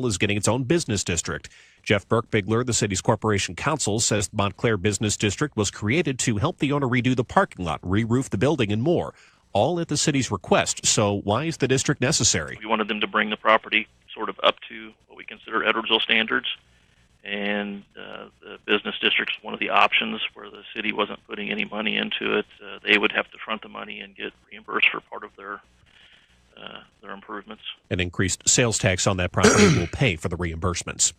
is getting its own business district. Jeff Burkbigler, the city's corporation counsel, says the Montclair Business District was created to help the owner redo the parking lot, re-roof the building, and more, all at the city's request. So why is the district necessary? We wanted them to bring the property sort of up to what we consider Edwardsville standards, and the business district's one of the options where the city wasn't putting any money into it. They would have to front the money and get reimbursed for part of their improvements. An increased sales tax on that property will pay for the reimbursements.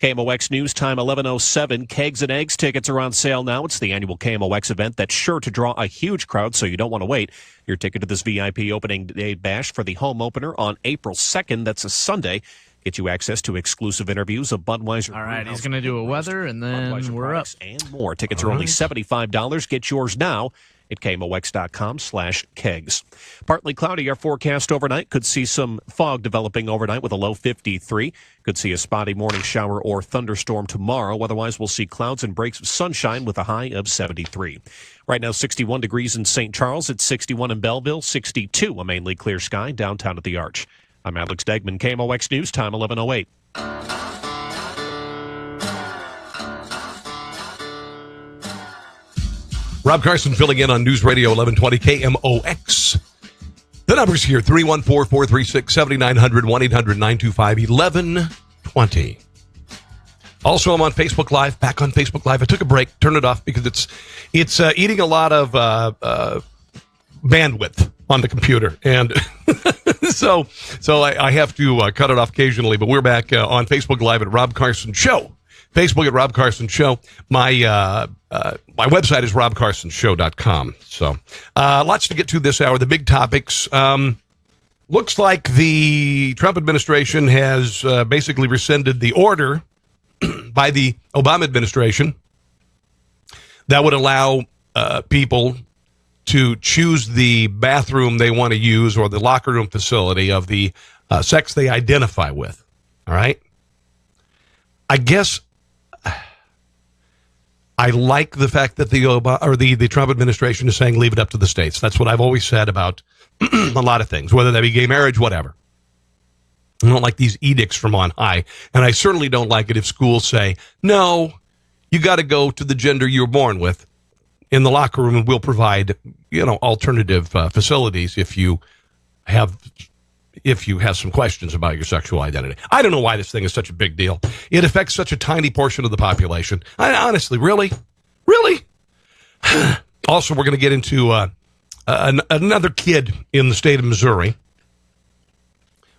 KMOX News Time 11:07. Kegs and Eggs tickets are on sale now. It's the annual KMOX event that's sure to draw a huge crowd, so you don't want to wait. Your ticket to this VIP opening day bash for the home opener on April 2nd. That's a Sunday. Get you access to exclusive interviews of Budweiser. All right, he's going to do a weather, and then Budweiser we're up. And more. Tickets are only $75. Get yours now at KMOX.com/kegs. Partly cloudy, our forecast overnight. Could see some fog developing overnight with a low 53. Could see a spotty morning shower or thunderstorm tomorrow. Otherwise, we'll see clouds and breaks of sunshine with a high of 73. Right now, 61 degrees in St. Charles. It's 61 in Belleville, 62, a mainly clear sky downtown at the Arch. I'm Alex Degman, KMOX News Time 11:08. Rob Carson filling in on News Radio 1120 KMOX. The number's here, 314-436-7900, 1-800-925-1120. Also, I'm on Facebook Live, back on Facebook Live. I took a break, turned it off because it's eating a lot of bandwidth on the computer. And so I have to cut it off occasionally, but we're back on Facebook Live at Rob Carson Show. Facebook at Rob Carson Show. My website is robcarsonshow.com. So lots to get to this hour. The big topics. Looks like the Trump administration has basically rescinded the order by the Obama administration that would allow people to choose the bathroom they want to use or the locker room facility of the sex they identify with. All right? I guess I like the fact that the Trump administration is saying leave it up to the states. That's what I've always said about a lot of things, whether that be gay marriage, whatever. I don't like these edicts from on high, and I certainly don't like it if schools say, no, you got to go to the gender you were born with in the locker room, and we'll provide, alternative facilities if you have some questions about your sexual identity. I don't know why this thing is such a big deal. It affects such a tiny portion of the population. Honestly, really? Also, we're going to get into another kid in the state of Missouri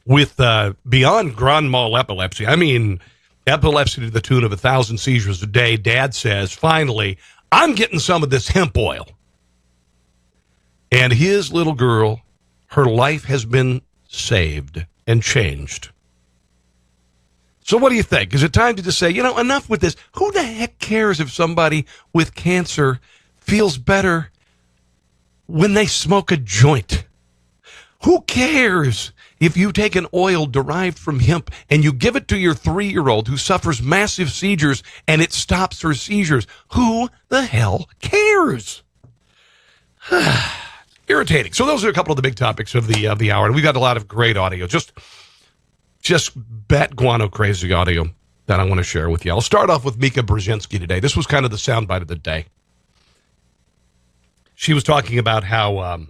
with beyond grand mal epilepsy. I mean, epilepsy to the tune of 1,000 seizures a day. Dad says, finally, I'm getting some of this hemp oil. And his little girl, her life has been saved and changed. So what do you think? Is it time to just say, enough with this? Who the heck cares if somebody with cancer feels better when they smoke a joint? Who cares if you take an oil derived from hemp and you give it to your 3-year-old who suffers massive seizures and it stops her seizures? Who the hell cares? Irritating. So those are a couple of the big topics of the hour, and we've got a lot of great audio. Just bat guano crazy audio that I want to share with you. I'll start off with Mika Brzezinski today. This was kind of the soundbite of the day. She was talking about how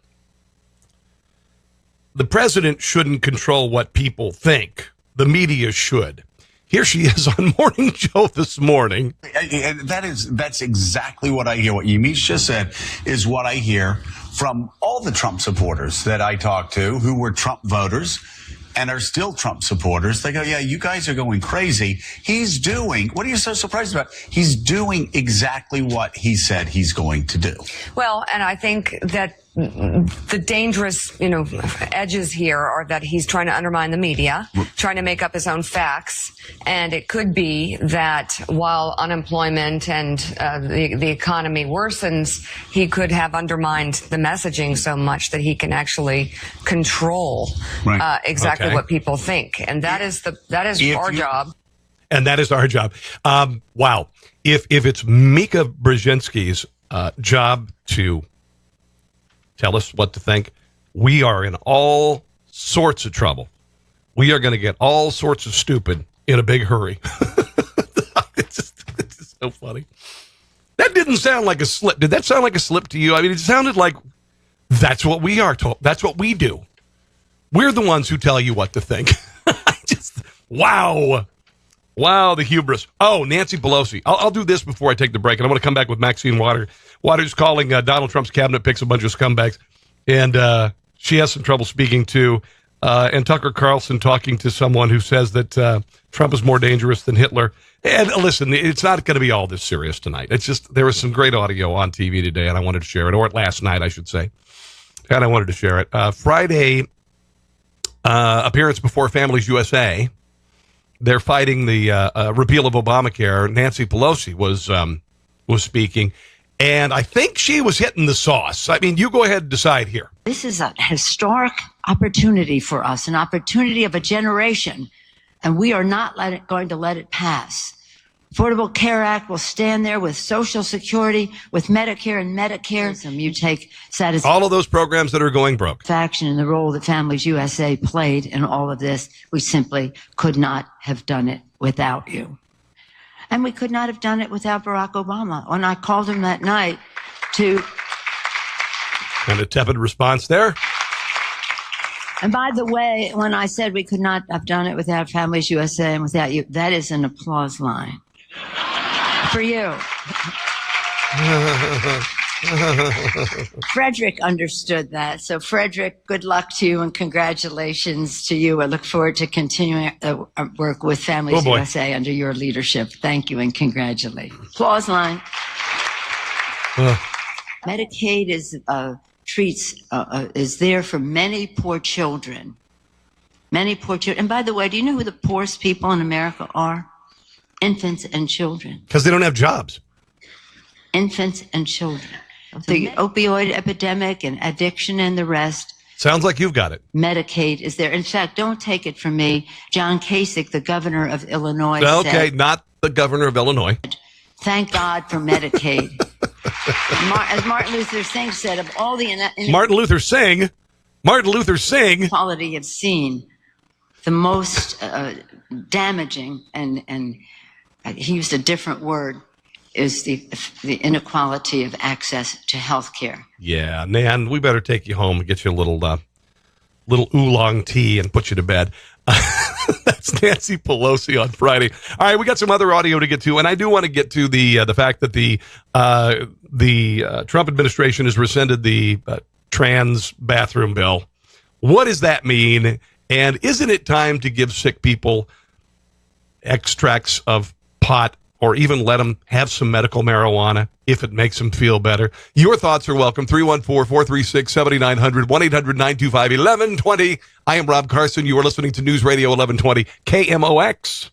the president shouldn't control what people think. The media should. Here she is on Morning Joe this morning. That's exactly what I hear. What Yamiche just said is what I hear from all the Trump supporters that I talk to who were Trump voters and are still Trump supporters. They go, yeah, you guys are going crazy. He's doing, what are you so surprised about? He's doing exactly what he said he's going to do. Well, and I think that the dangerous, edges here are that he's trying to undermine the media, trying to make up his own facts. And it could be that while unemployment and the economy worsens, he could have undermined the messaging so much that he can actually control exactly what people think. And that is our job. And that is our job. Wow. If it's Mika Brzezinski's job to tell us what to think, we are in all sorts of trouble we are going to get all sorts of stupid in a big hurry. It's just so funny. That didn't sound like a slip. Did that sound like a slip to you? I mean, it sounded like that's what we are told. That's what we do. We're the ones who tell you what to think. Wow. Wow, the hubris. Oh, Nancy Pelosi. I'll do this before I take the break, and I want to come back with Maxine Waters calling Donald Trump's cabinet picks a bunch of scumbags, and she has some trouble speaking to, and Tucker Carlson talking to someone who says that Trump is more dangerous than Hitler. And listen, it's not going to be all this serious tonight. It's just there was some great audio on TV today, and I wanted to share it, or last night, I should say, and I wanted to share it. Friday appearance before Families USA. They're fighting the repeal of Obamacare. Nancy Pelosi was speaking, and I think she was hitting the sauce. I mean, you go ahead and decide here. This is a historic opportunity for us, an opportunity of a generation, and we are not going to let it pass. Affordable Care Act will stand there with Social Security, with Medicare and Medicare. You take satisfaction. All of those programs that are going broke. In the role that Families USA played in all of this, we simply could not have done it without you. And we could not have done it without Barack Obama. When I called him that night to... And a tepid response there. And by the way, when I said we could not have done it without Families USA and without you, that is an applause line. For you. Frederick understood that. So, Frederick, good luck to you and congratulations to you. I look forward to continuing our work with Families USA under your leadership. Thank you and congratulations. Applause line. Medicaid is there for many poor children. Many poor children. And by the way, do you know who the poorest people in America are? Infants and children. Because they don't have jobs. Infants and children. The opioid epidemic and addiction and the rest. Sounds like you've got it. Medicaid is there. In fact, don't take it from me. John Kasich, the governor of Illinois, said, not the governor of Illinois. Thank God for Medicaid. As Martin Luther King said, of all the... Martin Luther King. Quality have seen the most damaging and he used a different word, is the inequality of access to health care. Yeah, Nan, we better take you home and get you a little oolong tea and put you to bed. That's Nancy Pelosi on Friday. All right, we got some other audio to get to, and I do want to get to the fact that the Trump administration has rescinded the trans bathroom bill. What does that mean? And isn't it time to give sick people extracts of pot, or even let them have some medical marijuana if it makes them feel better? Your thoughts are welcome. 314-436-7900, 1-800-925-1120. I am Rob Carson. You are listening to News Radio 1120 KMOX.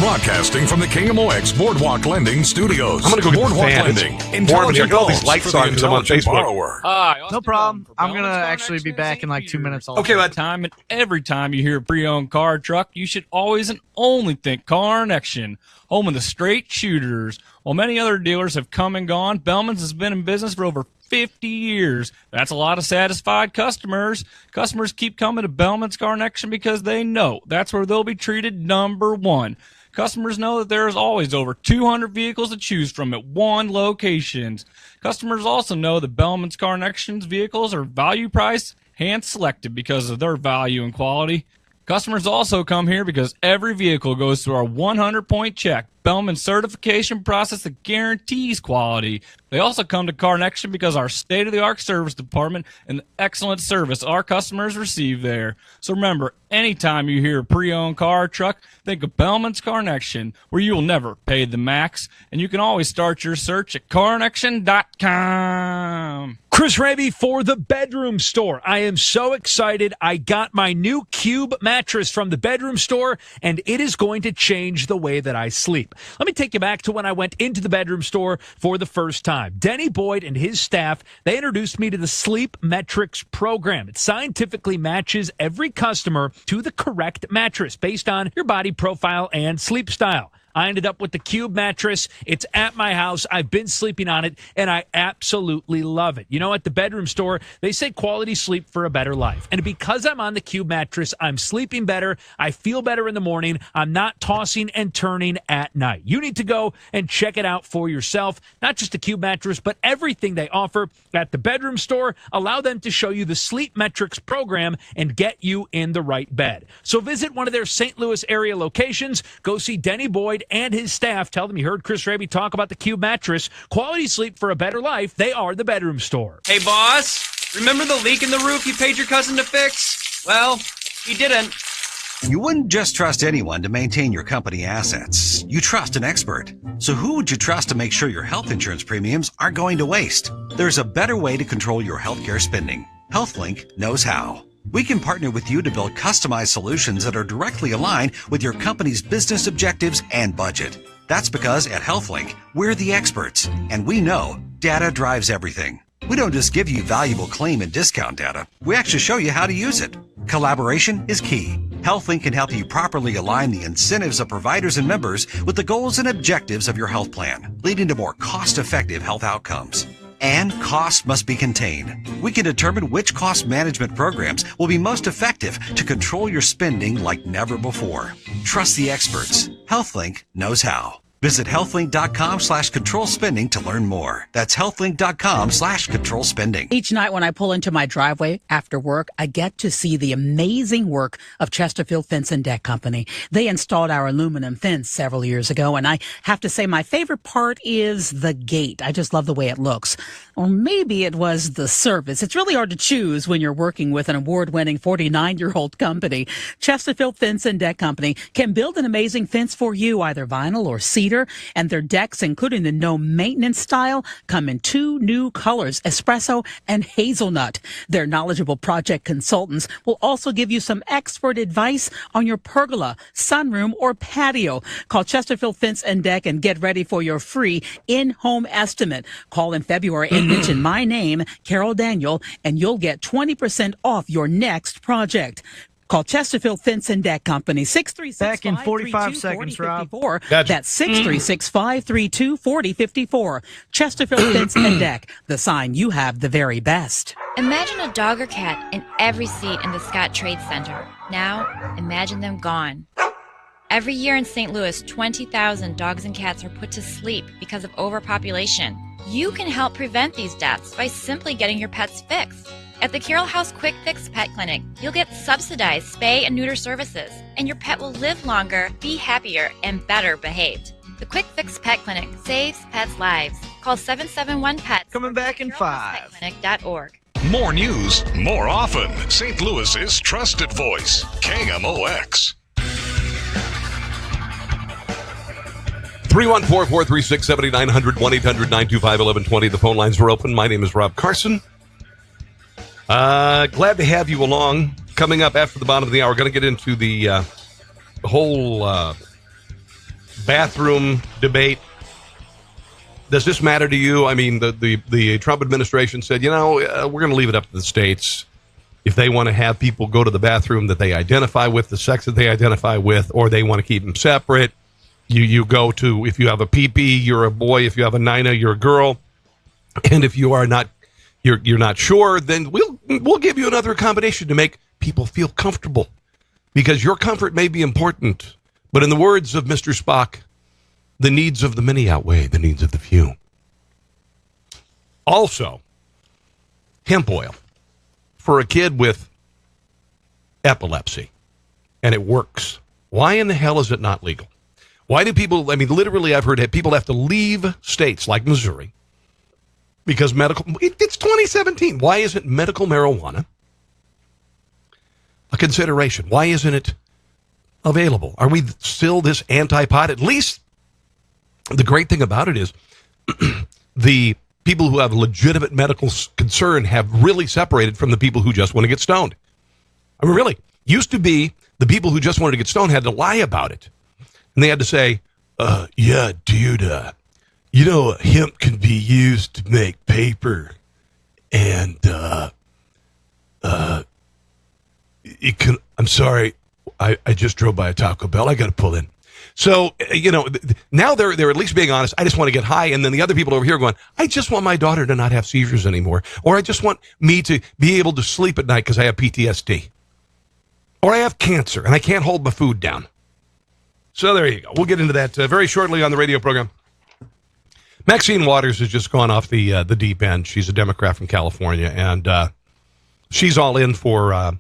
Broadcasting from the KMOX Boardwalk Lending Studios. I'm going to go get Boardwalk the fan. Lending. It's warm in here. I got all these lights on because I'm on Facebook. Borrower. No problem. I'm going to actually be back in like 2 minutes. Okay, bud. And every time you hear a pre-owned car or truck, you should always and only think Car Connection, home of the straight shooters. While many other dealers have come and gone, Bellman's has been in business for over 50 years. That's a lot of satisfied customers. Customers keep coming to Bellman's Car Connection because they know that's where they'll be treated number one. Customers know that there is always over 200 vehicles to choose from at one location. Customers also know that Bellman's Car Connection's vehicles are value priced, hand selected because of their value and quality. Customers also come here because every vehicle goes through our 100-point check, Bellman certification process that guarantees quality. They also come to Car Connection because our state-of-the-art service department and the excellent service our customers receive there. So remember, anytime you hear a pre-owned car or truck, think of Bellman's Car Connection, where you will never pay the max. And you can always start your search at carconnection.com. Chris Raby for the Bedroom Store. I am so excited. I got my new Cube mattress from the Bedroom Store, and it is going to change the way that I sleep. Let me take you back to when I went into the Bedroom Store for the first time. Denny Boyd and his staff, they introduced me to the Sleep Metrics program. It scientifically matches every customer to the correct mattress based on your body profile and sleep style. I ended up with the Cube mattress. It's at my house. I've been sleeping on it, and I absolutely love it. You know, at the bedroom store, they say quality sleep for a better life. And because I'm on the Cube mattress, I'm sleeping better. I feel better in the morning. I'm not tossing and turning at night. You need to go and check it out for yourself. Not just the Cube mattress, but everything they offer at the bedroom store. Allow them to show you the Sleep Metrics program and get you in the right bed. So visit one of their St. Louis area locations. Go see Denny Boyd and his staff. Tell them you heard Chris Raby talk about the Cube mattress. Quality sleep for a better life. They are the bedroom store. Hey, boss, remember the leak in the roof you paid your cousin to fix? Well, he didn't. You wouldn't just trust anyone to maintain your company assets. You trust an expert. So who would you trust to make sure your health insurance premiums aren't going to waste? There's a better way to control your healthcare spending. HealthLink knows how. We can partner with you to build customized solutions that are directly aligned with your company's business objectives and budget. That's because at HealthLink, we're the experts, and we know data drives everything. We don't just give you valuable claim and discount data. We actually show you how to use it. Collaboration is key. HealthLink can help you properly align the incentives of providers and members with the goals and objectives of your health plan, leading to more cost-effective health outcomes. And costs must be contained. We can determine which cost management programs will be most effective to control your spending like never before. Trust the experts. HealthLink knows how. Visit healthlink.com/control spending to learn more. That's healthlink.com/control spending. Each night when I pull into my driveway after work, I get to see the amazing work of Chesterfield Fence and Deck Company. They installed our aluminum fence several years ago, and I have to say my favorite part is the gate. I just love the way it looks. Or maybe it was the service. It's really hard to choose when you're working with an award-winning 49-year-old company. Chesterfield Fence and Deck Company can build an amazing fence for you, either vinyl or cedar. And their decks, including the no maintenance style, come in 2 new colors, espresso and hazelnut. Their knowledgeable project consultants will also give you some expert advice on your pergola, sunroom, or patio. Call Chesterfield Fence and Deck and get ready for your free in-home estimate. Call in February and mention my name, Carol Daniel, and you'll get 20% off your next project. Call Chesterfield Fence and Deck Company, 636-532-4054. Back in 45 seconds, Rob. Gotcha. That's 636-532-4054. Chesterfield Fence and Deck, the sign you have the very best. Imagine a dog or cat in every seat in the Scott Trade Center. Now, imagine them gone. Every year in St. Louis, 20,000 dogs and cats are put to sleep because of overpopulation. You can help prevent these deaths by simply getting your pets fixed. At the Carroll House Quick Fix Pet Clinic, you'll get subsidized spay and neuter services, and your pet will live longer, be happier, and better behaved. The Quick Fix Pet Clinic saves pets' lives. Call 771-PETS. Coming back in 5. Petclinic.org. More news, more often. St. Louis's trusted voice, KMOX. 314-436-7900, 1-800-925-1120. The phone lines are open. My name is Rob Carson. Glad to have you along. Coming up after the bottom of the hour, we're going to get into the whole bathroom debate. Does this matter to you? I mean, the Trump administration said, we're going to leave it up to the states if they want to have people go to the bathroom that they identify with, the sex that they identify with, or they want to keep them separate. You go to, if you have a PP, you're a boy. If you have a Nina, you're a girl. And if you are not, you're not sure, then we'll give you another combination to make people feel comfortable, because your comfort may be important. But in the words of Mr. Spock, the needs of the many outweigh the needs of the few. Also, hemp oil for a kid with epilepsy, and it works. Why in the hell is it not legal? Why do people, literally I've heard people have to leave states like Missouri because it's 2017. Why isn't medical marijuana a consideration? Why isn't it available? Are we still this anti-pot? At least the great thing about it is the people who have legitimate medical concern have really separated from the people who just want to get stoned. I mean, really, used to be the people who just wanted to get stoned had to lie about it. And they had to say, yeah, dude, hemp can be used to make paper. And it can, I'm sorry, I just drove by a Taco Bell. I got to pull in. So, now they're at least being honest. I just want to get high. And then the other people over here going, I just want my daughter to not have seizures anymore. Or I just want me to be able to sleep at night because I have PTSD. Or I have cancer and I can't hold my food down. So there you go. We'll get into that very shortly on the radio program. Maxine Waters has just gone off the deep end. She's a Democrat from California, and she's all in for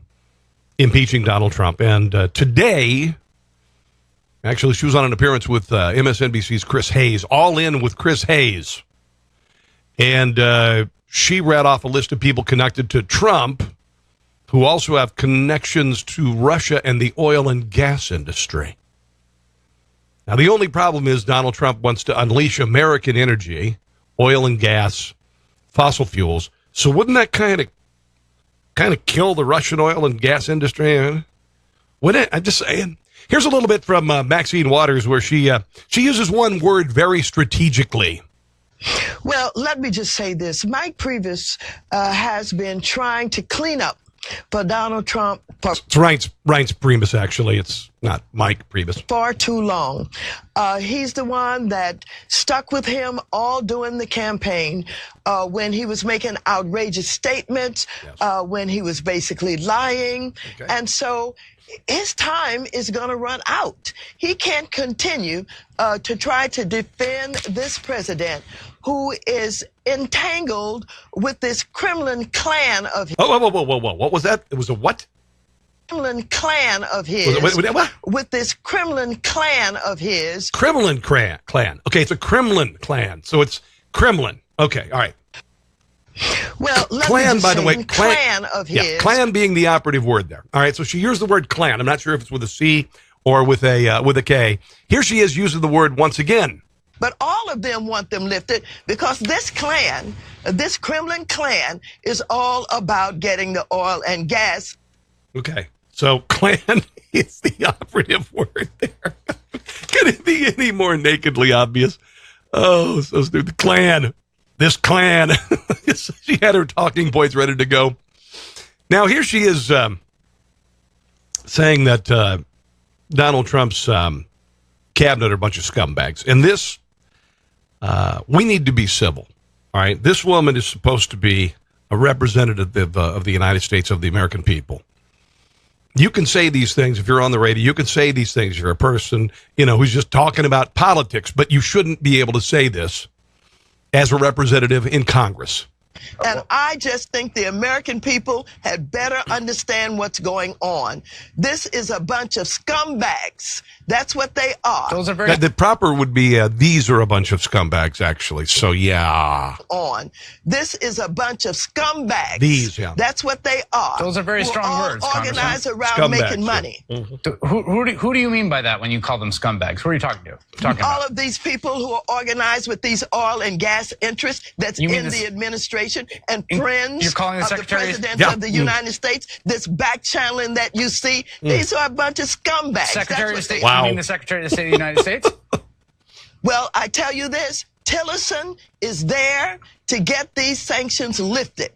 impeaching Donald Trump. And today... Actually, she was on an appearance with MSNBC's Chris Hayes, all in with Chris Hayes. And she read off a list of people connected to Trump who also have connections to Russia and the oil and gas industry. Now, the only problem is Donald Trump wants to unleash American energy, oil and gas, fossil fuels. So wouldn't that kind of kill the Russian oil and gas industry? Wouldn't it? I'm just saying. Here's a little bit from Maxine Waters where she uses one word very strategically. Well, let me just say this. Mike Priebus has been trying to clean up for Donald Trump. It's Reince Priebus, actually. It's not Mike Priebus. Far too long. He's the one that stuck with him all during the campaign when he was making outrageous statements, when he was basically lying. Okay. And so his time is going to run out. He can't continue to try to defend this president who is entangled with this Kremlin clan of his. Whoa. What was that? It was a what? Kremlin clan of his. What? With this Kremlin clan of his. Kremlin clan. Okay, it's a Kremlin clan. So it's Kremlin. Okay, all right. Well, clan, by the way, clan of his. Yeah, clan being the operative word there. All right, so she used the word clan. I'm not sure if it's with a C or with a K. Here she is using the word once again. But all of them want them lifted because this clan, this Kremlin clan, is all about getting the oil and gas. Okay, so clan is the operative word there. Can it be any more nakedly obvious? Oh, so stupid. Clan. This clan. She had her talking points ready to go. Now, here she is saying that Donald Trump's cabinet are a bunch of scumbags. And this, we need to be civil. All right? This woman is supposed to be a representative of the United States, of the American people. You can say these things if you're on the radio. You can say these things if you're a person, who's just talking about politics. But you shouldn't be able to say this as a representative in Congress. And I just think the American people had better understand what's going on. This is a bunch of scumbags. That's what they are. Those are very. The proper would be these are a bunch of scumbags, actually. So, yeah. This is a bunch of scumbags. These, yeah. That's what they are. Those are very strong words. Organized around scumbags, making money. Yeah. Mm-hmm. Who do you mean by that when you call them scumbags? Who are you talking to? All of these people who are organized with these oil and gas interests that's in the administration and friends of the President of the United States, this back channeling that you see, these are a bunch of scumbags. Secretary of State. Wow. You mean the Secretary of State of the United States? Well, I tell you this, Tillerson is there to get these sanctions lifted.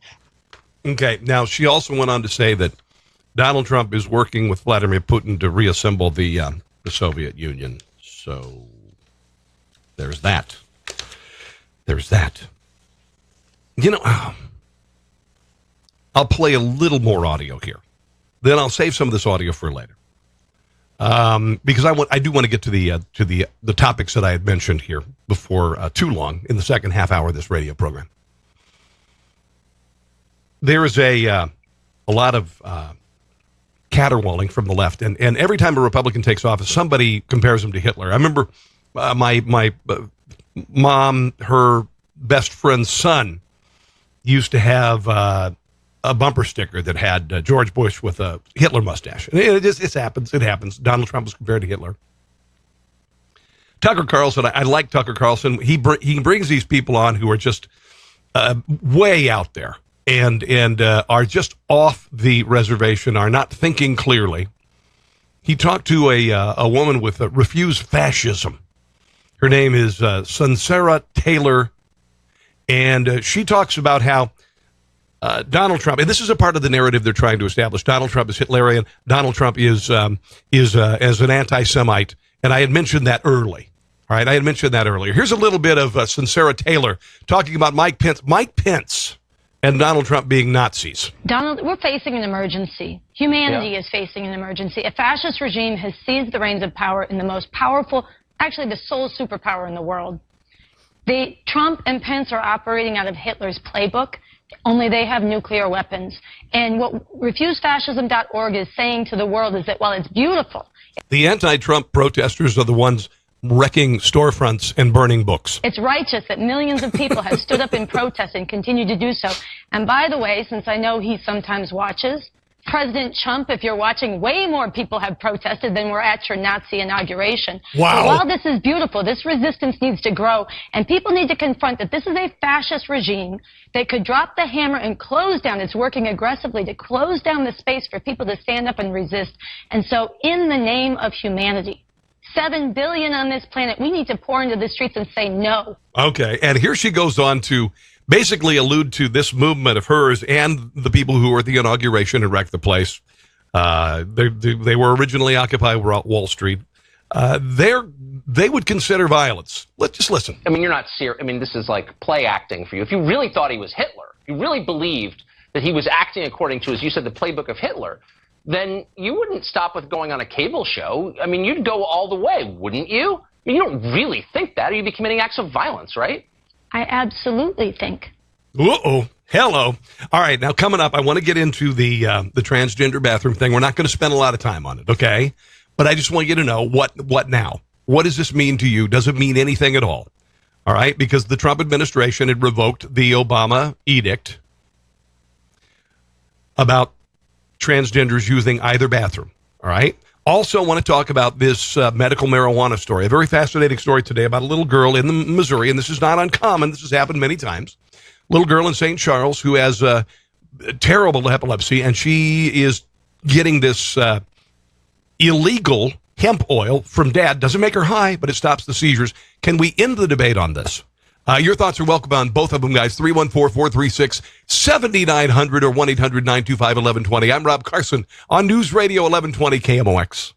Okay. Now, she also went on to say that Donald Trump is working with Vladimir Putin to reassemble the Soviet Union. So there's that. There's that. I'll play a little more audio here. Then I'll save some of this audio for later. Because I do want to get to the topics that I had mentioned here before too long in the second half hour of this radio program. There is a lot of caterwauling from the left, and every time a Republican takes office, somebody compares him to Hitler. I remember my mom, her best friend's son, used to have a bumper sticker that had George Bush with a Hitler mustache. And it happens. It happens. Donald Trump was compared to Hitler. Tucker Carlson, I like Tucker Carlson. He brings these people on who are just way out there and are just off the reservation, are not thinking clearly. He talked to a woman with Refuse Fascism. Her name is Sunsara Taylor, and she talks about how Donald Trump, and this is a part of the narrative they're trying to establish. Donald Trump is Hitlerian. Donald Trump is as an anti-Semite And I had mentioned that early. All right, I had mentioned that earlier. Here's a little bit of Sincera Taylor talking about Mike Pence. Mike Pence and Donald Trump being Nazis. Donald, we're facing an emergency. Humanity is facing an emergency. A fascist regime has seized the reins of power in the most powerful, actually the sole superpower in the world. Trump and Pence are operating out of Hitler's playbook, only they have nuclear weapons. And what RefuseFascism.org is saying to the world is that while it's beautiful... The anti-Trump protesters are the ones wrecking storefronts and burning books. It's righteous that millions of people have stood up in protest and continue to do so. And by the way, since I know he sometimes watches, President Trump, if you're watching, way more people have protested than were at your Nazi inauguration. Wow. So while this is beautiful, this resistance needs to grow, and people need to confront that this is a fascist regime that could drop the hammer and close down. It's working aggressively to close down the space for people to stand up and resist. And so in the name of humanity, 7 billion on this planet, we need to pour into the streets and say no. Okay, and here she goes on to basically allude to this movement of hers and the people who were at the inauguration and wrecked the place. They were originally Occupy Wall Street. They would consider violence. Let's just listen. I mean, you're not serious. I mean, this is like play acting for you. If you really thought he was Hitler, if you really believed that he was acting according to, as you said, the playbook of Hitler, then you wouldn't stop with going on a cable show. I mean, you'd go all the way, wouldn't you? I mean, you don't really think that, or you'd be committing acts of violence, right? I absolutely think. Uh-oh. Hello. All right, now coming up, I want to get into the transgender bathroom thing. We're not going to spend a lot of time on it, okay? But I just want you to know what now? What does this mean to you? Does it mean anything at all? All right, because the Trump administration had revoked the Obama edict about transgenders using either bathroom, all right? Also want to talk about this medical marijuana story, a very fascinating story today about a little girl in Missouri, and this is not uncommon. This has happened many times. Little girl in St. Charles who has terrible epilepsy, and she is getting this illegal hemp oil from dad. Doesn't make her high, but it stops the seizures. Can we end the debate on this? Your thoughts are welcome on both of them, guys. 314-436-7900 or 1-800-925-1120. I'm Rob Carson on News Radio 1120 KMOX.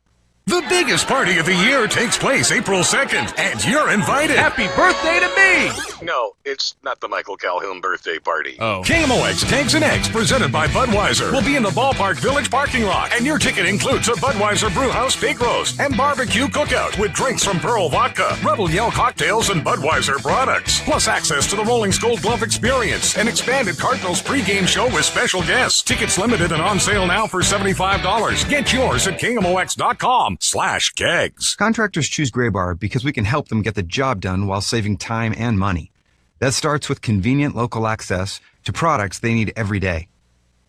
The biggest party of the year takes place April 2nd, and you're invited. Happy birthday to me! No, it's not the Michael Calhoun birthday party. Oh. KMOX Tanks and Eggs, presented by Budweiser, will be in the Ballpark Village parking lot, and your ticket includes a Budweiser Brewhouse Steak Roast and barbecue cookout with drinks from Pearl Vodka, Rebel Yell cocktails, and Budweiser products. Plus access to the Rolling Gold Glove Experience, an expanded Cardinals pregame show with special guests. Tickets limited and on sale now for $75. Get yours at KMOX.com/kegs. Contractors choose Graybar because we can help them get the job done while saving time and money. That starts with convenient local access to products they need every day.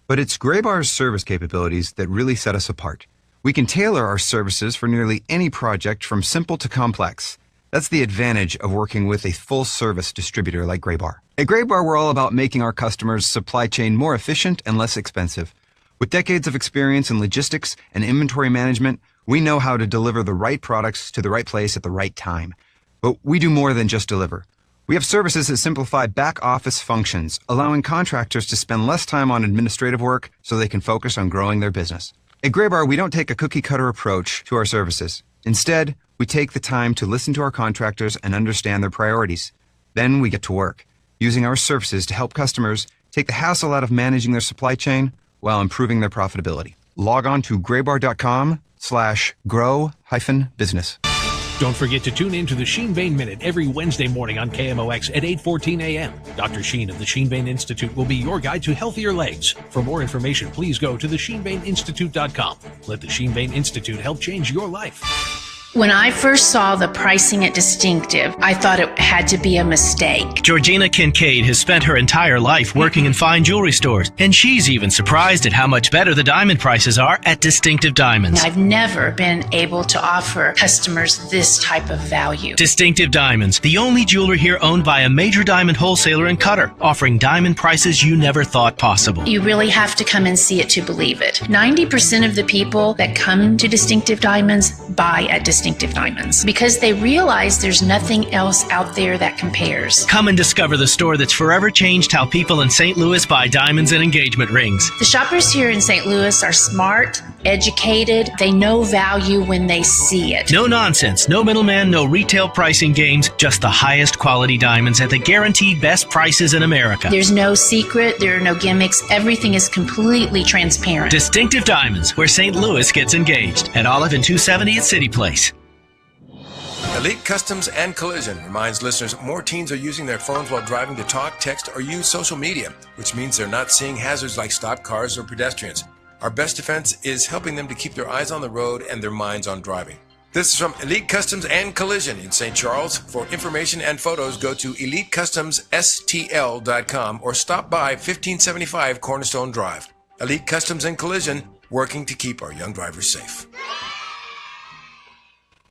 But it's Graybar's service capabilities that really set us apart. We can tailor our services for nearly any project from simple to complex. That's the advantage of working with a full-service distributor like Graybar. At Graybar, we're all about making our customers' supply chain more efficient and less expensive. With decades of experience in logistics and inventory management, we know how to deliver the right products to the right place at the right time. But we do more than just deliver. We have services that simplify back-office functions, allowing contractors to spend less time on administrative work so they can focus on growing their business. At Graybar, we don't take a cookie-cutter approach to our services. Instead, we take the time to listen to our contractors and understand their priorities. Then we get to work, using our services to help customers take the hassle out of managing their supply chain while improving their profitability. Log on to graybar.com/grow-business. Don't forget to tune in to the Sheen Bain Minute every Wednesday morning on KMOX at 8:14 a.m. Dr. Sheen of the Sheen Bain Institute will be your guide to healthier legs. For more information, please go to thesheenbaininstitute.com. Let the Sheen Bain Institute help change your life. When I first saw the pricing at Distinctive, I thought it had to be a mistake. Georgina Kincaid has spent her entire life working in fine jewelry stores, and she's even surprised at how much better the diamond prices are at Distinctive Diamonds. I've never been able to offer customers this type of value. Distinctive Diamonds, the only jeweler here owned by a major diamond wholesaler and cutter, offering diamond prices you never thought possible. You really have to come and see it to believe it. 90% of the people that come to Distinctive Diamonds buy at Distinctive Diamonds because they realize there's nothing else out there that compares. Come and discover the store that's forever changed how people in St. Louis buy diamonds and engagement rings. The shoppers here in St. Louis are smart, educated. They know value when they see it. No nonsense, no middleman, no retail pricing games, just the highest quality diamonds at the guaranteed best prices in America. There's no secret, there are no gimmicks. Everything is completely transparent. Distinctive Diamonds, where St. Louis gets engaged. At Olive and 270 at City Place. Elite Customs and Collision reminds listeners more teens are using their phones while driving to talk, text, or use social media, which means they're not seeing hazards like stopped cars or pedestrians. Our best defense is helping them to keep their eyes on the road and their minds on driving. This is from Elite Customs and Collision in St. Charles. For information and photos, go to EliteCustomsSTL.com or stop by 1575 Cornerstone Drive. Elite Customs and Collision, working to keep our young drivers safe.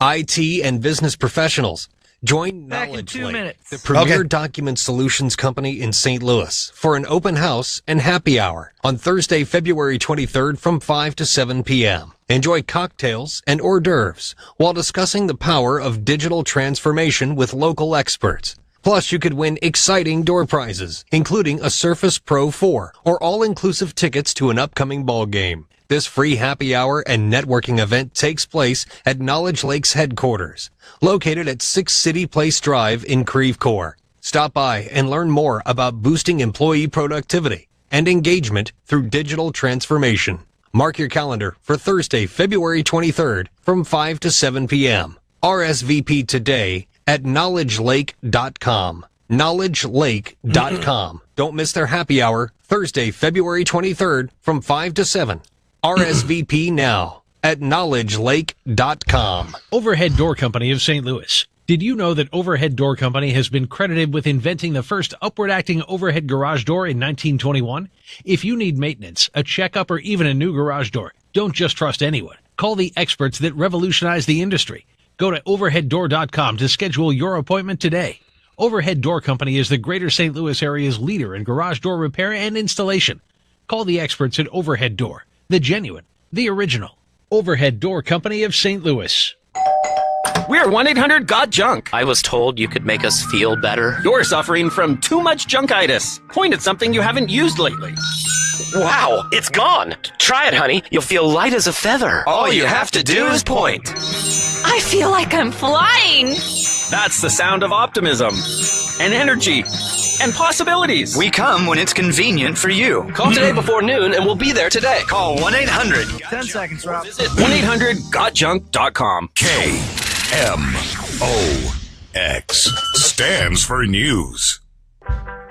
IT and business professionals. Join Back in Knowledge 2 Lake, minutes. the premier document solutions company in St. Louis, for an open house and happy hour on Thursday, February 23rd from 5 to 7 p.m. Enjoy cocktails and hors d'oeuvres while discussing the power of digital transformation with local experts. Plus, you could win exciting door prizes, including a Surface Pro 4 or all-inclusive tickets to an upcoming ball game. This free happy hour and networking event takes place at Knowledge Lake's headquarters, located at 6 City Place Drive in Creve Coeur. Stop by and learn more about boosting employee productivity and engagement through digital transformation. Mark your calendar for Thursday, February 23rd from 5 to 7 p.m. RSVP today at knowledgelake.com. knowledgelake.com. Don't miss their happy hour Thursday, February 23rd from 5 to 7. RSVP now at knowledgelake.com. Overhead Door Company of St. Louis. Did you know that Overhead Door Company has been credited with inventing the first upward-acting overhead garage door in 1921? If you need maintenance, a checkup, or even a new garage door, don't just trust anyone. Call the experts that revolutionized the industry. Go to overheaddoor.com to schedule your appointment today. Overhead Door Company is the greater St. Louis area's leader in garage door repair and installation. Call the experts at Overhead Door, the genuine, the original. Overhead Door Company of St. Louis. We're 1-800-GOT-JUNK. I was told you could make us feel better. You're suffering from too much junkitis. Point at something you haven't used lately. Wow, it's gone. Try it, honey. You'll feel light as a feather. All you have to do is point. I feel like I'm flying. That's the sound of optimism and energy and possibilities. We come when it's convenient for you. Call today before noon and we'll be there today. Call 1-800. 10 seconds, Rob. Visit 1-800-GOTJUNK.com. KMOX stands for news. I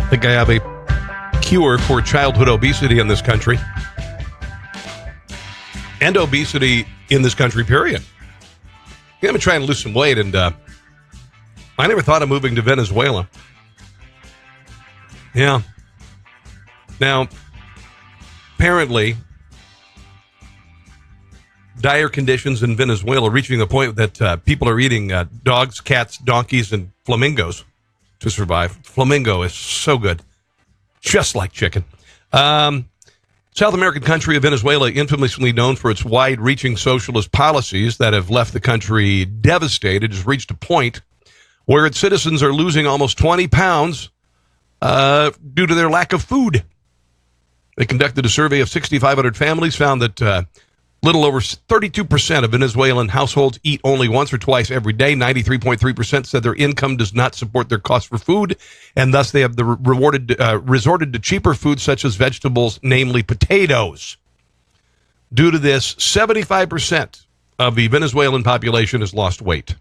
think I have a cure for childhood obesity in this country. And obesity in this country, period. I've been trying to lose some weight, and I never thought of moving to Venezuela. Yeah. Now, apparently, dire conditions in Venezuela reaching the point that people are eating dogs, cats, donkeys, and flamingos to survive. Flamingo is so good. Just like chicken. South American country of Venezuela, infamously known for its wide-reaching socialist policies that have left the country devastated, has reached a point where its citizens are losing almost 20 pounds due to their lack of food. They conducted a survey of 6,500 families, found that little over 32% of Venezuelan households eat only once or twice every day. 93.3% said their income does not support their cost for food, and thus they have resorted to cheaper foods such as vegetables, namely potatoes. Due to this, 75% of the Venezuelan population has lost weight.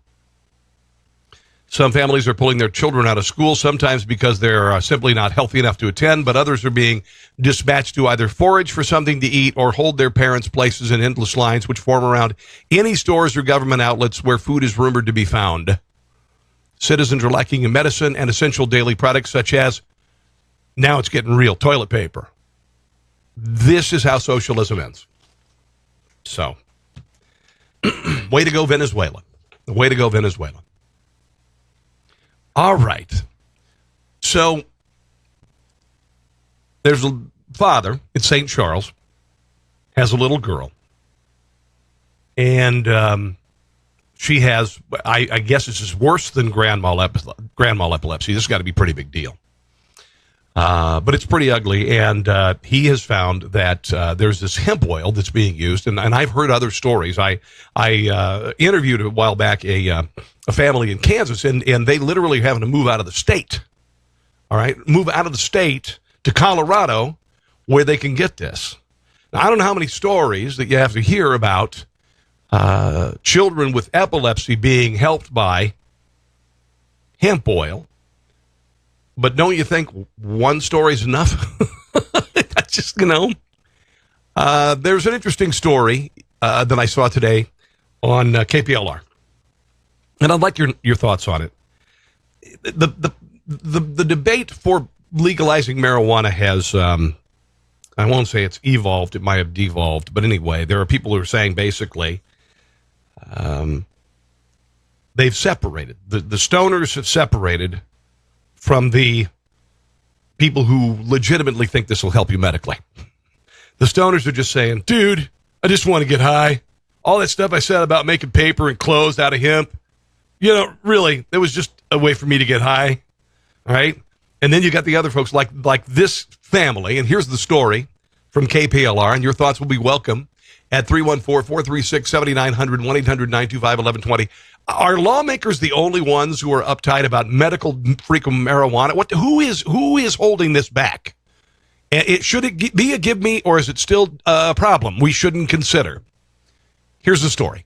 Some families are pulling their children out of school, sometimes because they're simply not healthy enough to attend, but others are being dispatched to either forage for something to eat or hold their parents' places in endless lines, which form around any stores or government outlets where food is rumored to be found. Citizens are lacking in medicine and essential daily products such as, now it's getting real, toilet paper. This is how socialism ends. So, way to go, Venezuela. Way to go, Venezuela. All right. So there's a father in St. Charles, has a little girl, and she has, I guess this is worse than grand mal epilepsy. This has got to be a pretty big deal. But it's pretty ugly, and he has found that there's this hemp oil that's being used, and I've heard other stories. I interviewed a while back a family in Kansas, and they literally are having to move out of the state. All right, move out of the state to Colorado, where they can get this. Now, I don't know how many stories that you have to hear about children with epilepsy being helped by hemp oil. But don't you think one story is enough? That's just, there's an interesting story that I saw today on KPLR. And I'd like your thoughts on it. The debate for legalizing marijuana has, I won't say it's evolved, it might have devolved. But anyway, there are people who are saying basically they've separated. The stoners have separated from the people who legitimately think this will help you medically. The stoners are just saying, dude, I just want to get high. All that stuff I said about making paper and clothes out of hemp, really, it was just a way for me to get high. All right? And then you got the other folks like this family, and here's the story from KPLR, and your thoughts will be welcome at 314-436-7900, 1-800-925-1120. Are lawmakers the only ones who are uptight about medical freaking marijuana? Who is holding this back? Should it be a give me, or is it still a problem we shouldn't consider? Here's the story.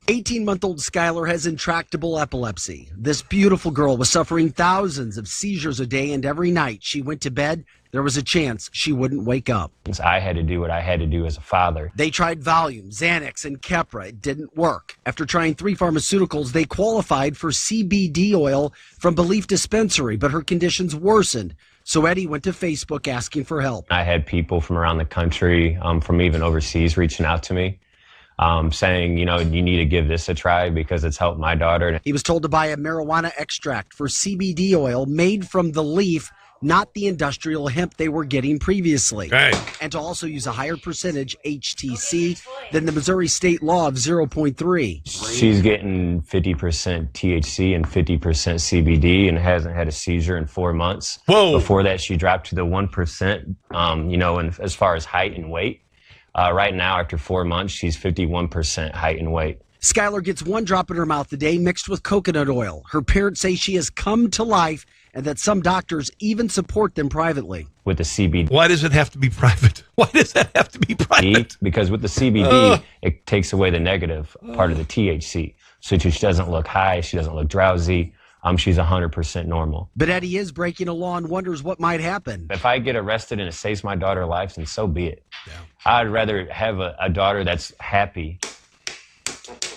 18-month-old Skylar has intractable epilepsy. This beautiful girl was suffering thousands of seizures a day, and every night she went to bed, there was a chance she wouldn't wake up. I had to do what I had to do as a father. They tried Valium, Xanax, and Keppra. It didn't work. After trying 3 pharmaceuticals, they qualified for CBD oil from Belief Dispensary, but her conditions worsened. So Eddie went to Facebook asking for help. I had people from around the country, from even overseas, reaching out to me. Saying, you need to give this a try because it's helped my daughter. He was told to buy a marijuana extract for CBD oil made from the leaf, not the industrial hemp they were getting previously. Right. And to also use a higher percentage HTC than the Missouri state law of 0.3. She's getting 50% THC and 50% CBD and hasn't had a seizure in 4 months. Whoa. Before that, she dropped to the 1%, and as far as height and weight. Right now, after 4 months, she's 51% height and weight. Skylar gets 1 drop in her mouth a day mixed with coconut oil. Her parents say she has come to life and that some doctors even support them privately. With the CBD. Why does it have to be private? Why does that have to be private? Because with the CBD, it takes away the negative part of the THC. So she doesn't look high. She doesn't look drowsy. She's 100% normal. But Eddie is breaking a law and wonders what might happen. If I get arrested and it saves my daughter's life, then so be it. Yeah. I'd rather have a daughter that's happy.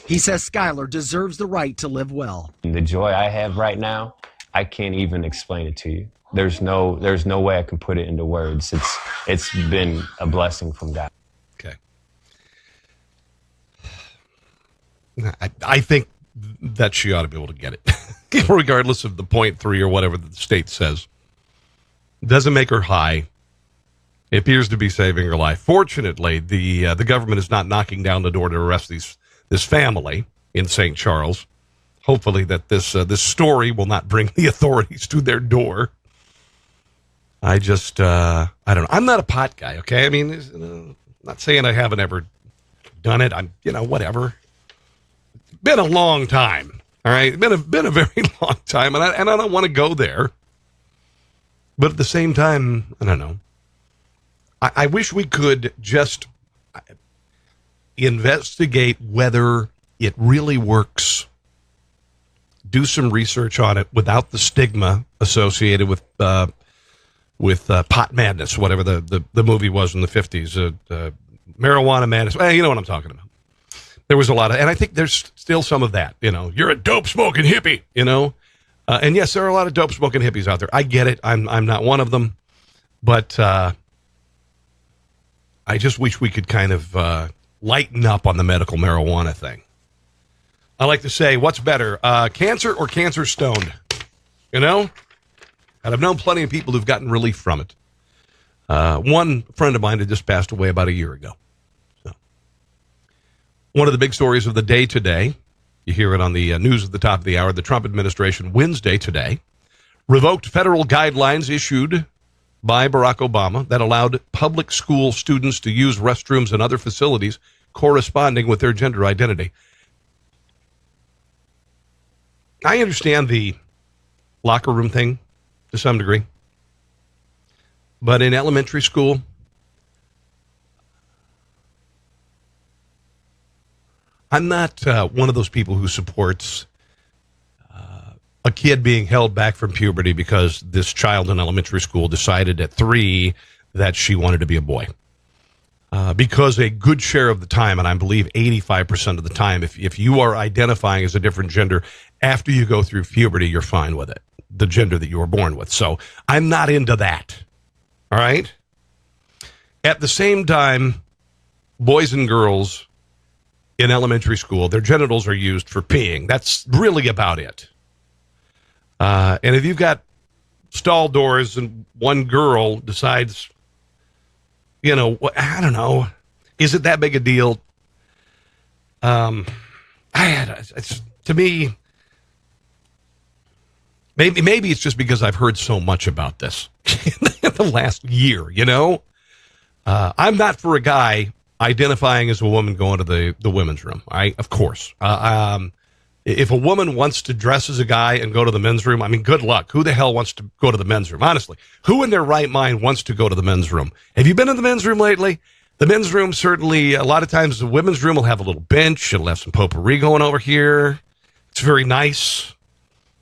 He says Skylar deserves the right to live well. The joy I have right now, I can't even explain it to you. There's no way I can put it into words. It's been a blessing from God. Okay. I think that she ought to be able to get it, regardless of the 0.3 or whatever the state says. Doesn't make her high. It appears to be saving her life. Fortunately, the government is not knocking down the door to arrest this family in St. Charles. Hopefully that this story will not bring the authorities to their door. I just, I don't know. I'm not a pot guy, okay? I mean, I'm not saying I haven't ever done it. I'm, whatever. It's been a long time, all right? It's been a very long time, and I don't want to go there. But at the same time, I don't know. I wish we could just investigate whether it really works. Do some research on it without the stigma associated with pot madness, whatever the movie was in the 50s, marijuana madness. Well, you know what I'm talking about. There was a lot of, and I think there's still some of that. You're a dope smoking hippie. And yes, there are a lot of dope smoking hippies out there. I get it. I'm not one of them, but I just wish we could kind of lighten up on the medical marijuana thing. I like to say, what's better, cancer or cancer stoned? And I've known plenty of people who've gotten relief from it. One friend of mine had just passed away about a year ago. So, one of the big stories of the day today, you hear it on the news at the top of the hour, the Trump administration Wednesday today revoked federal guidelines issued by Barack Obama that allowed public school students to use restrooms and other facilities corresponding with their gender identity. I understand the locker room thing to some degree, but in elementary school, I'm not one of those people who supports a kid being held back from puberty because this child in elementary school decided at 3 that she wanted to be a boy. Because a good share of the time, and I believe 85% of the time, if you are identifying as a different gender after you go through puberty, you're fine with it, the gender that you were born with. So I'm not into that. All right? At the same time, boys and girls in elementary school, their genitals are used for peeing. That's really about it. And if you've got stall doors and one girl decides, you know, I don't know, is it that big a deal? To me, maybe it's just because I've heard so much about this in the last year, you know? I'm not for a guy identifying as a woman going to the women's room, all right? Of course. If a woman wants to dress as a guy and go to the men's room, I mean, good luck. Who the hell wants to go to the men's room? Honestly, who in their right mind wants to go to the men's room? Have you been in the men's room lately? The men's room, certainly, a lot of times the women's room will have a little bench. It'll have some potpourri going over here. It's very nice.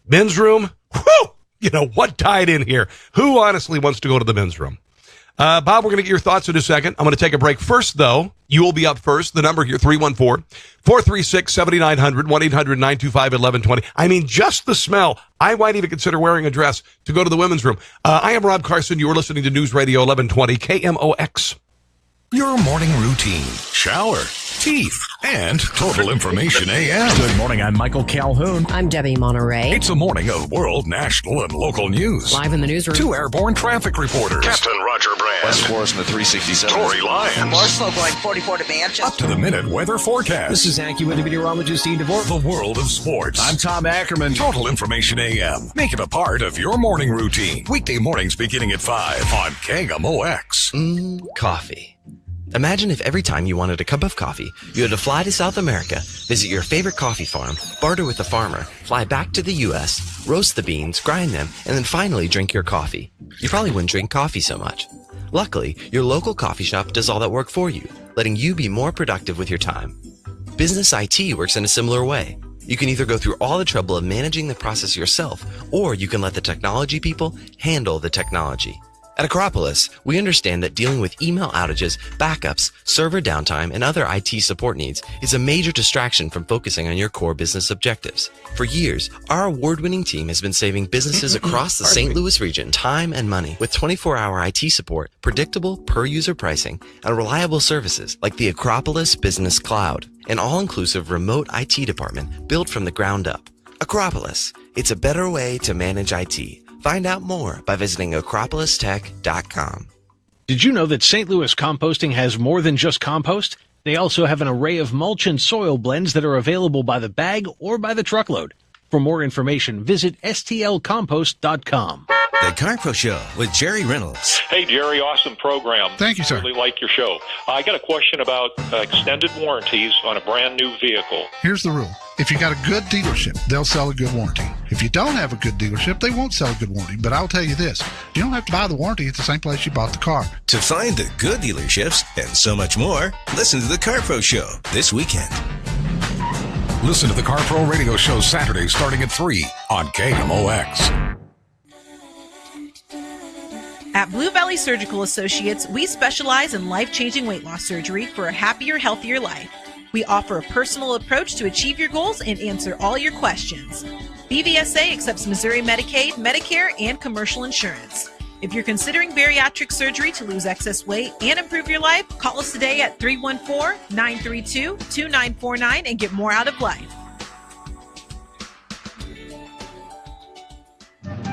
Men's room, whew, you know, what tied in here? Who honestly wants to go to the men's room? Bob, we're going to get your thoughts in a second. I'm going to take a break. First, though, you will be up first. The number here, 314-436-7900, 1-800-925-1120. I mean, just the smell. I might even consider wearing a dress to go to the women's room. I am Rob Carson. You are listening to News Radio 1120, KMOX. Your morning routine, shower, teeth, and Total Information AM. Good morning, I'm Michael Calhoun. I'm Debbie Monterey. It's a morning of world, national, and local news. Live in the newsroom. 2 airborne traffic reporters. Captain Roger Brand. West Forest in the 367. Tory Lyons. More slow going 44 to Manchester. Up to the minute weather forecast. This is AccuWeather meteorologist Dean DeVore. The world of sports. I'm Tom Ackerman. Total Information AM. Make it a part of your morning routine. Weekday mornings beginning at 5 on KMOX. Coffee. Imagine if every time you wanted a cup of coffee, you had to fly to South America, visit your favorite coffee farm, barter with the farmer, fly back to the U.S., roast the beans, grind them, and then finally drink your coffee. You probably wouldn't drink coffee so much. Luckily, your local coffee shop does all that work for you, letting you be more productive with your time. Business IT works in a similar way. You can either go through all the trouble of managing the process yourself, or you can let the technology people handle the technology. At Acropolis, we understand that dealing with email outages, backups, server downtime, and other IT support needs is a major distraction from focusing on your core business objectives. For years, our award-winning team has been saving businesses across the St. Louis region time and money with 24-hour IT support, predictable per-user pricing, and reliable services like the Acropolis Business Cloud, an all-inclusive remote IT department built from the ground up. Acropolis, it's a better way to manage IT. Find out more by visiting acropolistech.com. Did you know that St. Louis Composting has more than just compost? They also have an array of mulch and soil blends that are available by the bag or by the truckload. For more information, visit stlcompost.com. The Car Pro Show with Jerry Reynolds. Hey, Jerry, awesome program. Thank you, sir. Really like your show. I got a question about extended warranties on a brand new vehicle. Here's the rule. If you got a good dealership, they'll sell a good warranty. If you don't have a good dealership, they won't sell a good warranty. But I'll tell you this, you don't have to buy the warranty at the same place you bought the car. To find the good dealerships and so much more, listen to the Car Pro Show this weekend. Listen to the Car Pro Radio Show Saturday starting at 3 on KMOX. At Blue Valley Surgical Associates, we specialize in life-changing weight loss surgery for a happier, healthier life. We offer a personal approach to achieve your goals and answer all your questions. BVSA accepts Missouri Medicaid, Medicare, and commercial insurance. If you're considering bariatric surgery to lose excess weight and improve your life, call us today at 314-932-2949 and get more out of life.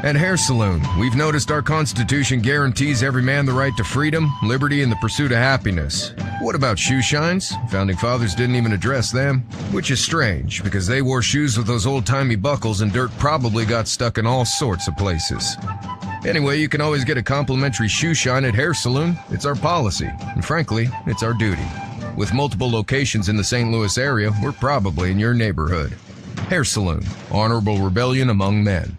At Hair Saloon, we've noticed our Constitution guarantees every man the right to freedom, liberty, and the pursuit of happiness. What about shoe shines? Founding fathers didn't even address them, which is strange because they wore shoes with those old-timey buckles and dirt probably got stuck in all sorts of places. Anyway, you can always get a complimentary shoe shine at Hair Saloon. It's our policy, and frankly, it's our duty. With multiple locations in the St. Louis area, we're probably in your neighborhood. Hair Saloon, honorable rebellion among men.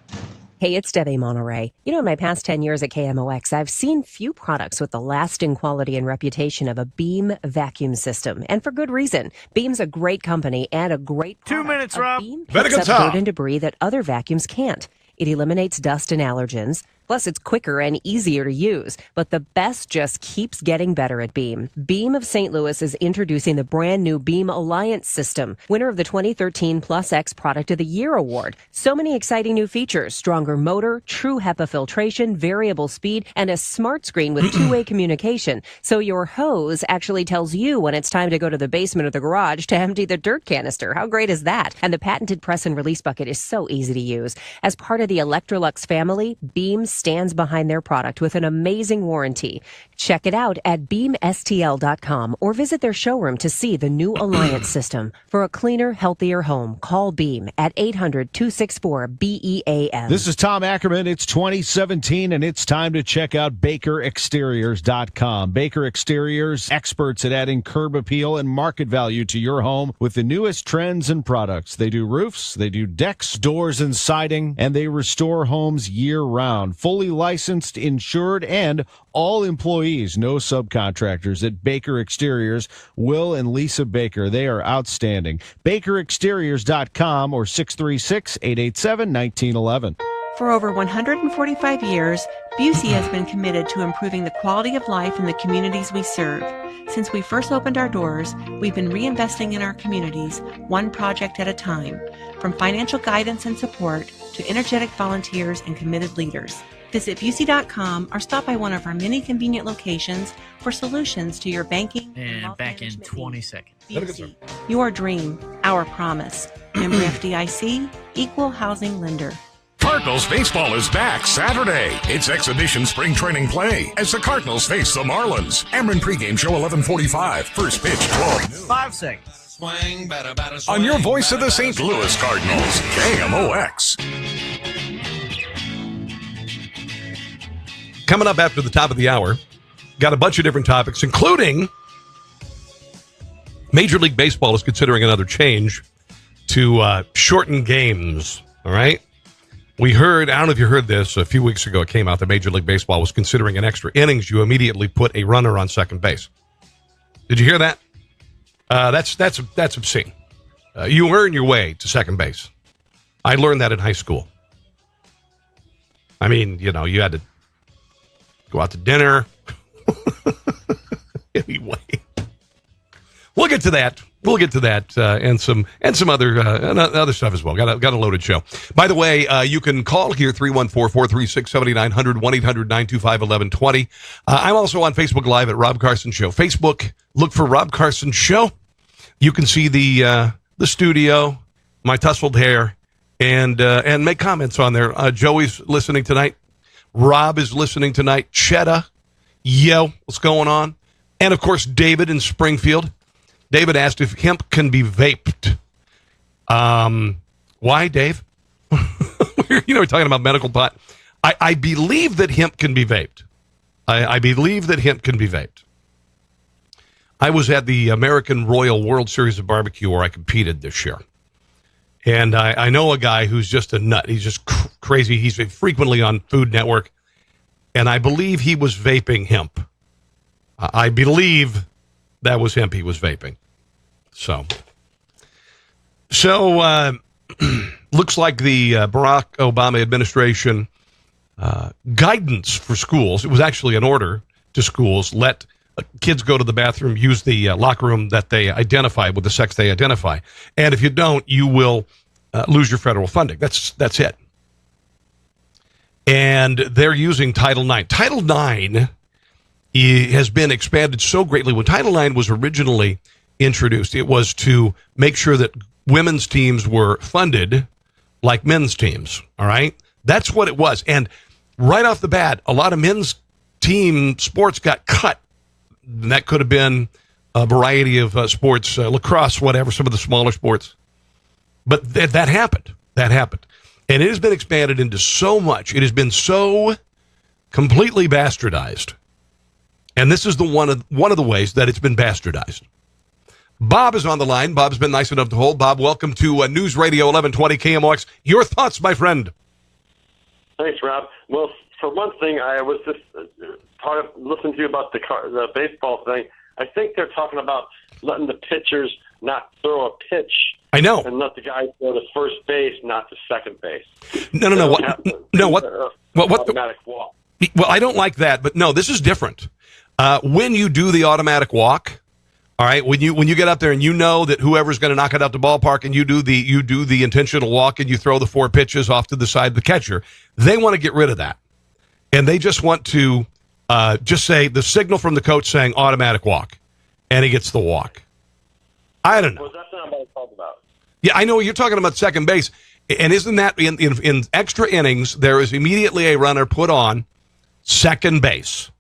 Hey, it's Debbie Monterey. You know, in my past 10 years at KMOX, I've seen few products with the lasting quality and reputation of a Beam vacuum system. And for good reason. Beam's a great company and a great product. 2 minutes, Rob. Beam picks up dirt and debris that other vacuums can't. It eliminates dust and allergens. Plus, it's quicker and easier to use. But the best just keeps getting better at Beam. Beam of St. Louis is introducing the brand new Beam Alliance system, winner of the 2013 Plus X Product of the Year award. So many exciting new features: stronger motor, true HEPA filtration, variable speed, and a smart screen with two-way communication. So your hose actually tells you when it's time to go to the basement or the garage to empty the dirt canister. How great is that? And the patented press and release bucket is so easy to use. As part of the Electrolux family, Beam stands behind their product with an amazing warranty. Check it out at beamstl.com or visit their showroom to see the new Alliance system. For a cleaner, healthier home, call Beam at 800-264-BEAM. This is Tom Ackerman. It's 2017, and it's time to check out BakerExteriors.com. Baker Exteriors, experts at adding curb appeal and market value to your home with the newest trends and products. They do roofs, they do decks, doors, and siding, and they restore homes year-round. Fully licensed, insured, and all employees, no subcontractors at Baker Exteriors. Will and Lisa Baker, they are outstanding. BakerExteriors.com or 636-887-1911. For over 145 years, Busey has been committed to improving the quality of life in the communities we serve. Since we first opened our doors, we've been reinvesting in our communities, one project at a time, from financial guidance and support to energetic volunteers and committed leaders. Visit Busey.com or stop by one of our many convenient locations for solutions to your banking and back in 20 seconds. Busey, your dream, our promise. Member FDIC, Equal Housing Lender. Cardinals baseball is back Saturday. It's exhibition spring training play as the Cardinals face the Marlins. Ameren pregame show 11:45. First pitch 12 noon. 5 seconds. Swing, batter, swing, on your voice of the St. Louis Cardinals, KMOX. Coming up after the top of the hour, got a bunch of different topics, including Major League Baseball is considering another change to shorten games. All right. We heard, I don't know if you heard this, a few weeks ago it came out that Major League Baseball was considering an extra innings. You immediately put a runner on second base. Did you hear that? That's obscene. You earn your way to second base. I learned that in high school. I mean, you know, you had to go out to dinner. Anyway, we'll get to that. We'll get to that and some other stuff as well. Got a loaded show. By the way, you can call here 314-436-7900 1-800-925-1120. I'm also on Facebook Live at Rob Carson Show. Facebook, look for Rob Carson Show. You can see the studio, my tousled hair, and make comments on there. Joey's listening tonight. Rob is listening tonight. Chetta, yo, what's going on? And of course, David in Springfield. David asked if hemp can be vaped. Why, Dave? We're talking about medical pot. I believe that hemp can be vaped. I believe that hemp can be vaped. I was at the American Royal World Series of Barbecue where I competed this year. And I know a guy who's just a nut. He's just crazy. He's frequently on Food Network. And I believe he was vaping hemp. I believe that was hemp he was vaping. So looks like the Barack Obama administration guidance for schools, it was actually an order to schools, let kids go to the bathroom, use the locker room that they identify with the sex they identify. And if you don't, you will lose your federal funding. That's it. And they're using Title IX. Title IX has been expanded so greatly. When Title IX was originally introduced, it was to make sure that women's teams were funded like men's teams, all right? That's what it was. And right off the bat, a lot of men's team sports got cut. And that could have been a variety of sports, lacrosse, whatever, some of the smaller sports. But that happened. That happened. And it has been expanded into so much. It has been so completely bastardized. And this is one of the ways that it's been bastardized. Bob is on the line. Bob's been nice enough to hold. Bob, welcome to News Radio 1120 KMOX. Your thoughts, my friend? Thanks, Rob. Well, for one thing, I was just listening to you about the baseball thing. I think they're talking about letting the pitchers not throw a pitch. I know. And let the guy go to first base, not to second base. No. What? Automatic walk. Well, I don't like that, but no, this is different. When you do the automatic walk, all right, when you get up there and you know that whoever's going to knock it out the ballpark, and you do the intentional walk and you throw the 4 pitches off to the side of the catcher, they want to get rid of that, and they just want to just say the signal from the coach saying automatic walk, and he gets the walk. I don't know. Well, that's not what I'm talking about. Yeah, I know you're talking about second base, and isn't that in extra innings there is immediately a runner put on second base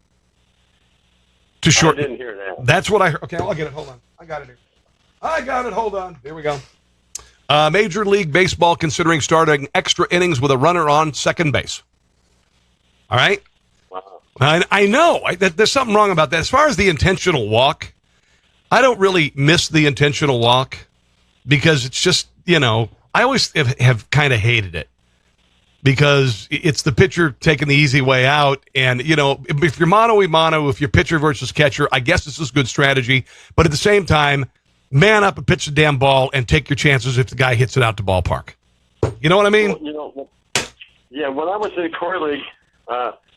to short. I didn't hear that. That's what I heard. Okay, I'll get it. Hold on. I got it here. Hold on. Here we go. Major League Baseball considering starting extra innings with a runner on second base. All right? Wow. I know. There's something wrong about that. As far as the intentional walk, I don't really miss the intentional walk because it's just, I always have kind of hated it because it's the pitcher taking the easy way out. And, if you're mano-a-mano, if you're pitcher versus catcher, I guess this is good strategy. But at the same time, man up and pitch the damn ball and take your chances if the guy hits it out to ballpark. You know what I mean? Well, when I was in Core League,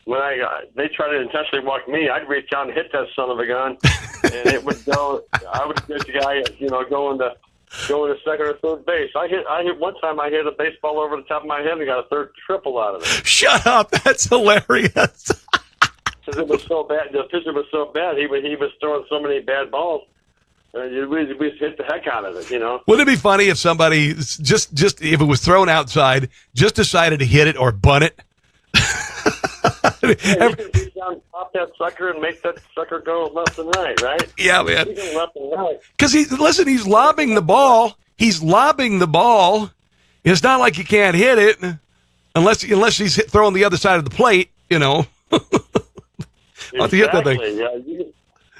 when they tried to intentionally walk me, I'd reach out and hit that son of a gun, and it would go. I would get the guy, going to second or third base. I hit one time. I hit a baseball over the top of my head and got a third triple out of it. Shut up! That's hilarious. Because it was so bad. The pitcher was so bad. He was throwing so many bad balls. We hit the heck out of it. Wouldn't it be funny if somebody just if it was thrown outside, just decided to hit it or bunt it? You can reach down, pop that sucker, and make that sucker go left and right? Yeah, man. You can left and right. Because he's lobbing the ball. He's lobbing the ball. It's not like you can't hit it unless he's throwing the other side of the plate. Exactly. Hit that thing. Yeah,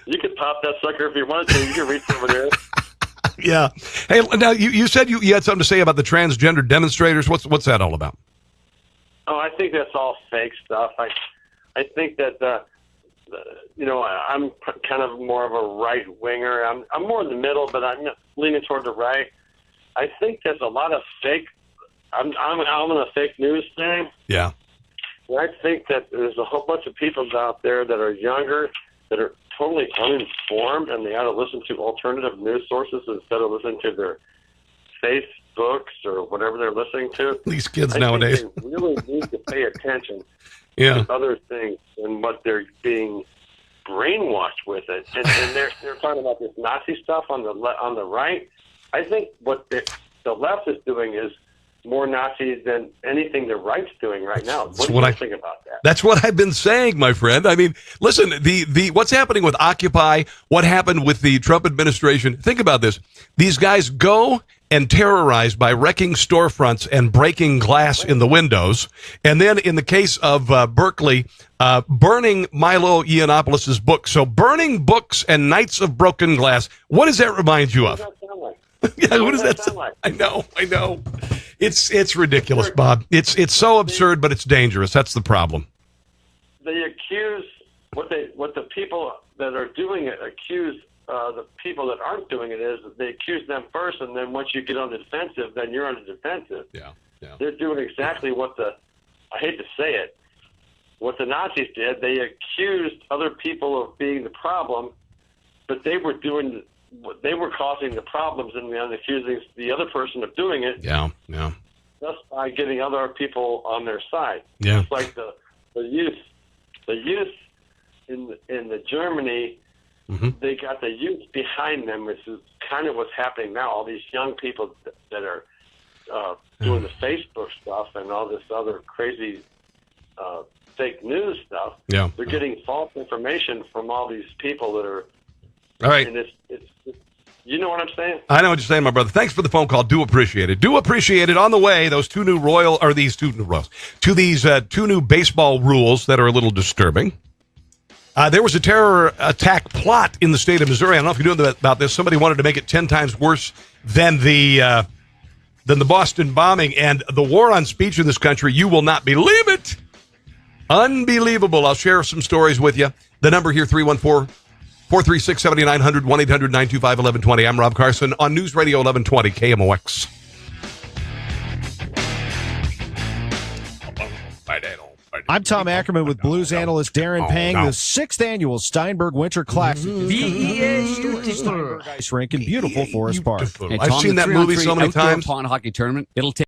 you could pop that sucker if you wanted to. You can reach over there. Yeah. Hey, now you said you had something to say about the transgender demonstrators. What's that all about? Oh, I think that's all fake stuff. I think that I'm kind of more of a right winger. I'm more in the middle, but I'm leaning toward the right. I think there's a lot of fake. I'm in a fake news thing. Yeah. And I think that there's a whole bunch of people out there that are younger that are totally uninformed, and they ought to listen to alternative news sources instead of listening to their Facebooks or whatever they're listening to. These kids nowadays. Think they really need to pay attention to other things and what they're being brainwashed with it. And they're talking about this Nazi stuff on the right. I think what the left is doing is more Nazi than anything the right's doing right now. What do you think about that? That's what I've been saying, my friend. I mean, listen, the what's happening with Occupy, what happened with the Trump administration, think about this. These guys go and terrorize by wrecking storefronts and breaking glass in the windows. And then in the case of Berkeley, burning Milo Yiannopoulos' book. So burning books and Nights of Broken Glass. What does that remind you of? What does that sound like? Yeah, what does that sound like? I know. It's ridiculous, Bob. It's so absurd, but it's dangerous. That's the problem. They accuse what the people that are doing it accuse the people that aren't doing it is they accuse them first, and then once you get on the defensive, then you're on the defensive. Yeah. They're doing exactly what I hate to say it, what the Nazis did. They accused other people of being the problem, but they were causing the problems and then accusing the other person of doing it. Yeah. Just by getting other people on their side. Yeah. It's like the youth in the Germany. Mm-hmm. They got the youth behind them, which is kind of what's happening now. All these young people that are doing the Facebook stuff and all this other crazy fake news stuff. Yeah. They're getting false information from all these people that are. All right. And it's You know what I'm saying? I know what you're saying, my brother. Thanks for the phone call. Do appreciate it. Do appreciate it. On the way, those two new two new baseball rules that are a little disturbing. There was a terror attack plot in the state of Missouri. I don't know if you knew about this. Somebody wanted to make it 10 times worse than the Boston bombing and the war on speech in this country. You will not believe it. Unbelievable. I'll share some stories with you. The number here, 314-436-7900, 1-800-925-1120. I'm Rob Carson on News Radio 1120 KMOX. I'm Tom Ackerman with blues analyst Darren Pang. The 6th annual Steinberg Winter Classic Steinberg Ice Rink in beautiful Forest Park. Hey, Tom, I've seen that movie so many times. Pond hockey tournament. It'll take